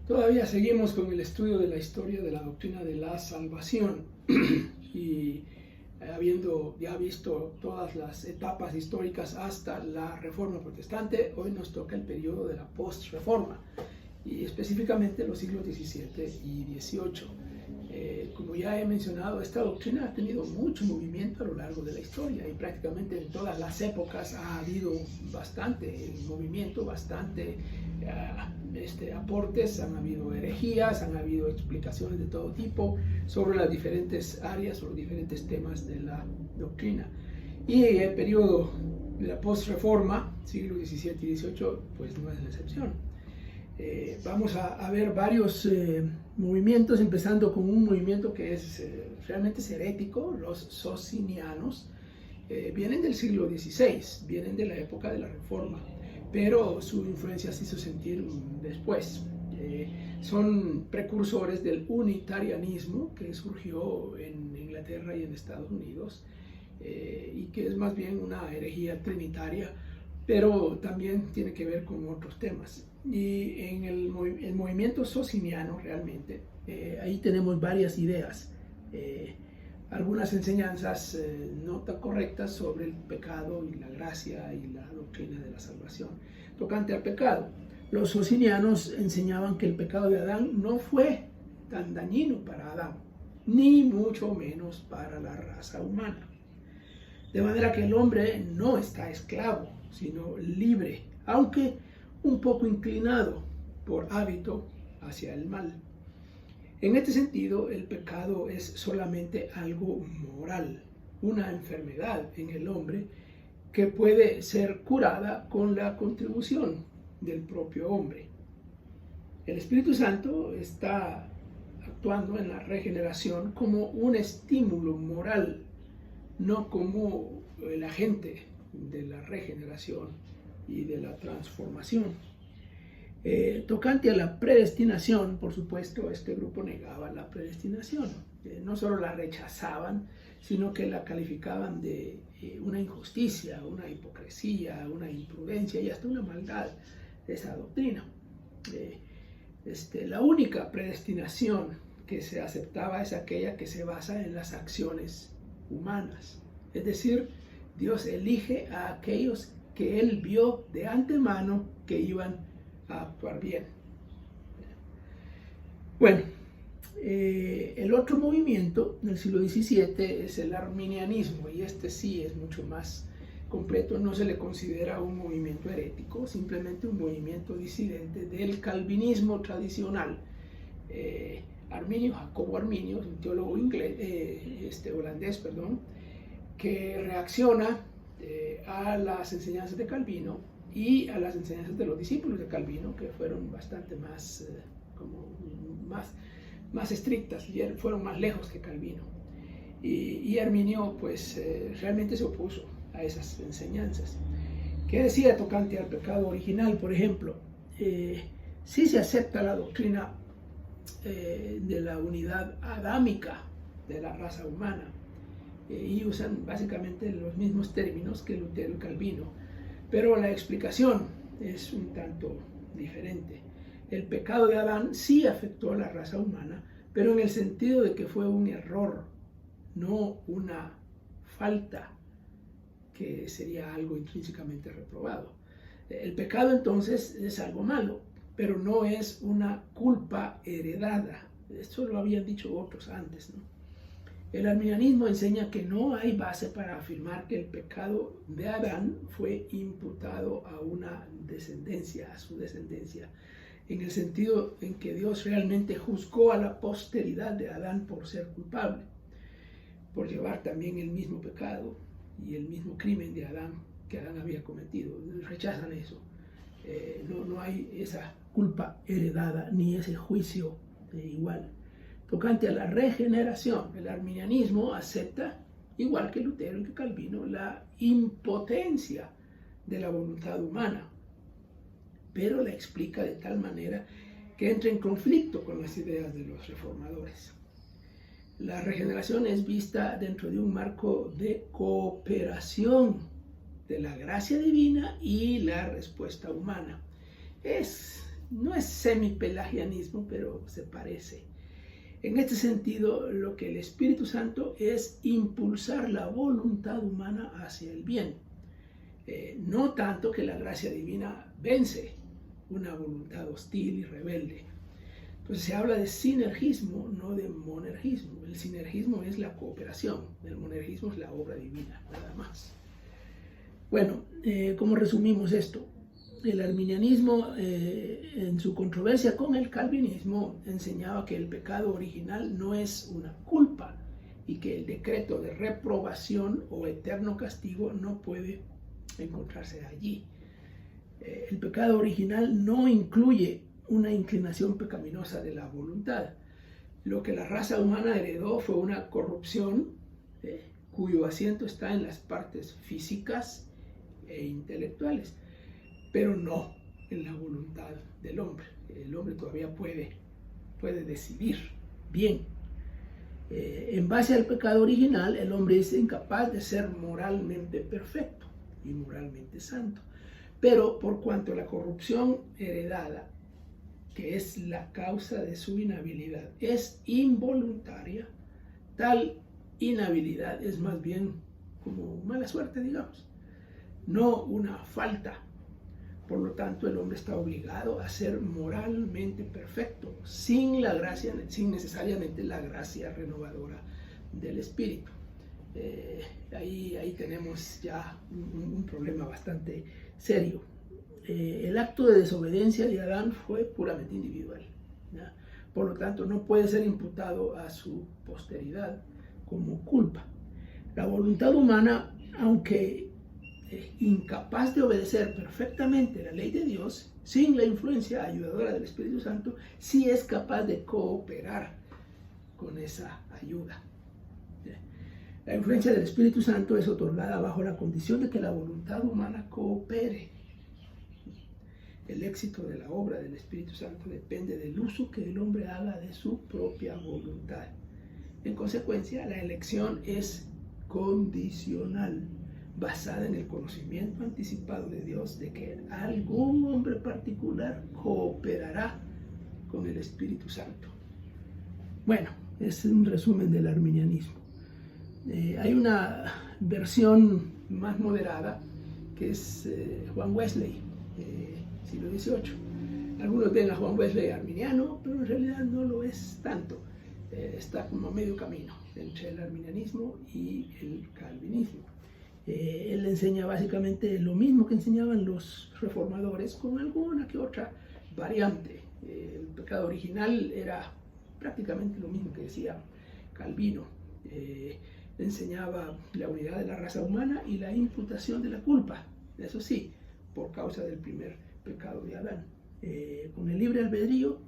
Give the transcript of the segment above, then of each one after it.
Todavía seguimos con el estudio de la historia de la doctrina de la salvación y habiendo ya visto todas las etapas históricas hasta la Reforma Protestante, hoy nos toca el periodo de la Post-Reforma y específicamente los siglos XVII y XVIII. Como ya he mencionado, esta doctrina ha tenido mucho movimiento a lo largo de la historia y prácticamente en todas las épocas ha habido bastante movimiento, bastante aportes, han habido herejías, han habido explicaciones de todo tipo sobre las diferentes áreas o los diferentes temas de la doctrina. Y el periodo de la post-reforma, siglo XVII y XVIII, pues no es la excepción. Vamos a ver varios movimientos, empezando con un movimiento que es realmente herético, los socinianos. Vienen del siglo XVI, vienen de la época de la Reforma, pero su influencia se hizo sentir después. Son precursores del unitarianismo que surgió en Inglaterra y en Estados Unidos, y que es más bien una herejía trinitaria, pero también tiene que ver con otros temas. Y en el movimiento sociniano realmente, ahí tenemos varias ideas, algunas enseñanzas no tan correctas sobre el pecado y la gracia y la doctrina de la salvación. Tocante al pecado, los socinianos enseñaban que el pecado de Adán no fue tan dañino para Adán, ni mucho menos para la raza humana. De manera que el hombre no está esclavo, sino libre, aunque un poco inclinado por hábito hacia el mal. En este sentido, el pecado es solamente algo moral, una enfermedad en el hombre que puede ser curada con la contribución del propio hombre. El Espíritu Santo está actuando en la regeneración como un estímulo moral, no como el agente de la regeneración y de la transformación. Tocante a la predestinación, por supuesto, este grupo negaba la predestinación. No solo la rechazaban, sino que la calificaban de una injusticia, una hipocresía, una imprudencia y hasta una maldad de esa doctrina. La única predestinación que se aceptaba es aquella que se basa en las acciones humanas. Es decir, Dios elige a aquellos que Él vio de antemano que iban a actuar bien. Bueno, el otro movimiento del siglo XVII es el arminianismo, y este sí es mucho más completo. No se le considera un movimiento herético, simplemente un movimiento disidente del calvinismo tradicional. Jacobo Arminio, un teólogo holandés, que reacciona a las enseñanzas de Calvino y a las enseñanzas de los discípulos de Calvino, que fueron bastante más estrictas, y fueron más lejos que Calvino. Y Arminio pues realmente se opuso a esas enseñanzas. ¿Qué decía tocante al pecado original, por ejemplo? Sí se acepta la doctrina de la unidad adámica de la raza humana, y usan básicamente los mismos términos que Lutero y Calvino, pero la explicación es un tanto diferente. El pecado de Adán sí afectó a la raza humana, pero en el sentido de que fue un error, no una falta que sería algo intrínsecamente reprobado. El pecado entonces es algo malo, pero no es una culpa heredada. Esto lo habían dicho otros antes, ¿no? El arminianismo enseña que no hay base para afirmar que el pecado de Adán fue imputado a una descendencia, a su descendencia, en el sentido en que Dios realmente juzgó a la posteridad de Adán por ser culpable, por llevar también el mismo pecado y el mismo crimen de Adán que Adán había cometido. Rechazan eso. No hay esa culpa heredada ni ese juicio igual. Tocante a la regeneración, el arminianismo acepta, igual que Lutero y que Calvino, la impotencia de la voluntad humana, pero la explica de tal manera que entra en conflicto con las ideas de los reformadores. La regeneración es vista dentro de un marco de cooperación de la gracia divina y la respuesta humana. Es no es semipelagianismo, pero se parece. En este sentido, lo que el Espíritu Santo es impulsar la voluntad humana hacia el bien. No tanto que la gracia divina vence una voluntad hostil y rebelde. Entonces se habla de sinergismo, no de monergismo. El sinergismo es la cooperación, el monergismo es la obra divina, nada más. Bueno, ¿cómo resumimos esto? El arminianismo, en su controversia con el calvinismo, enseñaba que el pecado original no es una culpa y que el decreto de reprobación o eterno castigo no puede encontrarse allí. El pecado original no incluye una inclinación pecaminosa de la voluntad. Lo que la raza humana heredó fue una corrupción cuyo asiento está en las partes físicas e intelectuales, pero no en la voluntad del hombre. El hombre todavía puede decidir bien. En base al pecado original, el hombre es incapaz de ser moralmente perfecto y moralmente santo. Pero por cuanto la corrupción heredada, que es la causa de su inhabilidad, es involuntaria, tal inhabilidad es más bien como mala suerte, digamos, no una falta. Por lo tanto, el hombre está obligado a ser moralmente perfecto, sin necesariamente la gracia renovadora del Espíritu. Ahí tenemos ya un problema bastante serio. El acto de desobediencia de Adán fue puramente individual, ¿no? Por lo tanto, no puede ser imputado a su posteridad como culpa. La voluntad humana, aunque incapaz de obedecer perfectamente la ley de Dios, sin la influencia ayudadora del Espíritu Santo, sí es capaz de cooperar con esa ayuda. La influencia del Espíritu Santo es otorgada bajo la condición de que la voluntad humana coopere. El éxito de la obra del Espíritu Santo depende del uso que el hombre haga de su propia voluntad. En consecuencia, la elección es condicional, basada en el conocimiento anticipado de Dios de que algún hombre particular cooperará con el Espíritu Santo. Bueno, es un resumen del arminianismo. Hay una versión más moderada que es Juan Wesley, siglo XVIII. Algunos ven a Juan Wesley arminiano, pero en realidad no lo es tanto. Está como a medio camino entre el arminianismo y el calvinismo. Él enseña básicamente lo mismo que enseñaban los reformadores, con alguna que otra variante. El pecado original era prácticamente lo mismo que decía Calvino. Enseñaba la unidad de la raza humana y la imputación de la culpa, eso sí, por causa del primer pecado de Adán. Con el libre albedrío,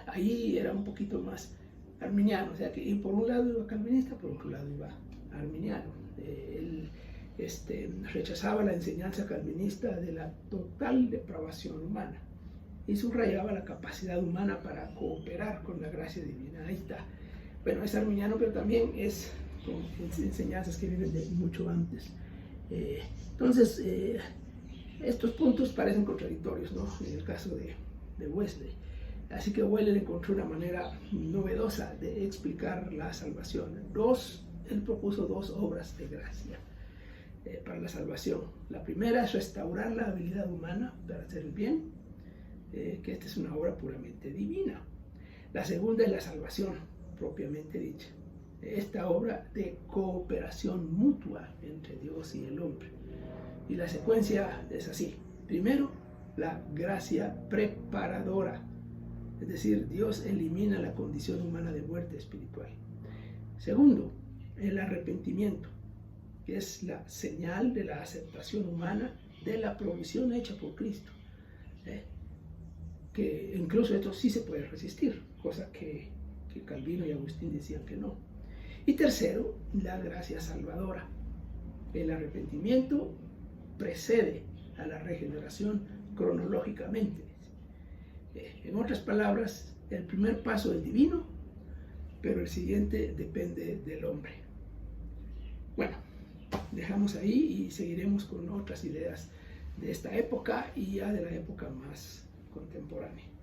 ahí era un poquito más arminiano, o sea que por un lado iba calvinista, por otro lado iba arminiano. Él rechazaba la enseñanza calvinista de la total depravación humana y subrayaba la capacidad humana para cooperar con la gracia divina. Ahí está. Bueno, es arminiano, pero también es con enseñanzas que vienen de mucho antes. Entonces, estos puntos parecen contradictorios, ¿no? En el caso de Wesley. Así que Wesley encontró una manera novedosa de explicar la salvación. Él propuso dos obras de gracia para la salvación. La primera es restaurar la habilidad humana para hacer el bien, que esta es una obra puramente divina. La segunda es la salvación, propiamente dicha. Esta obra de cooperación mutua entre Dios y el hombre. Y la secuencia es así. Primero, la gracia preparadora. Es decir, Dios elimina la condición humana de muerte espiritual. Segundo, el arrepentimiento, que es la señal de la aceptación humana de la provisión hecha por Cristo. Que incluso esto sí se puede resistir, cosa que Calvino y Agustín decían que no. Y tercero, la gracia salvadora. El arrepentimiento precede a la regeneración cronológicamente. En otras palabras, el primer paso es divino, pero el siguiente depende del hombre. Bueno, dejamos ahí y seguiremos con otras ideas de esta época y ya de la época más contemporánea.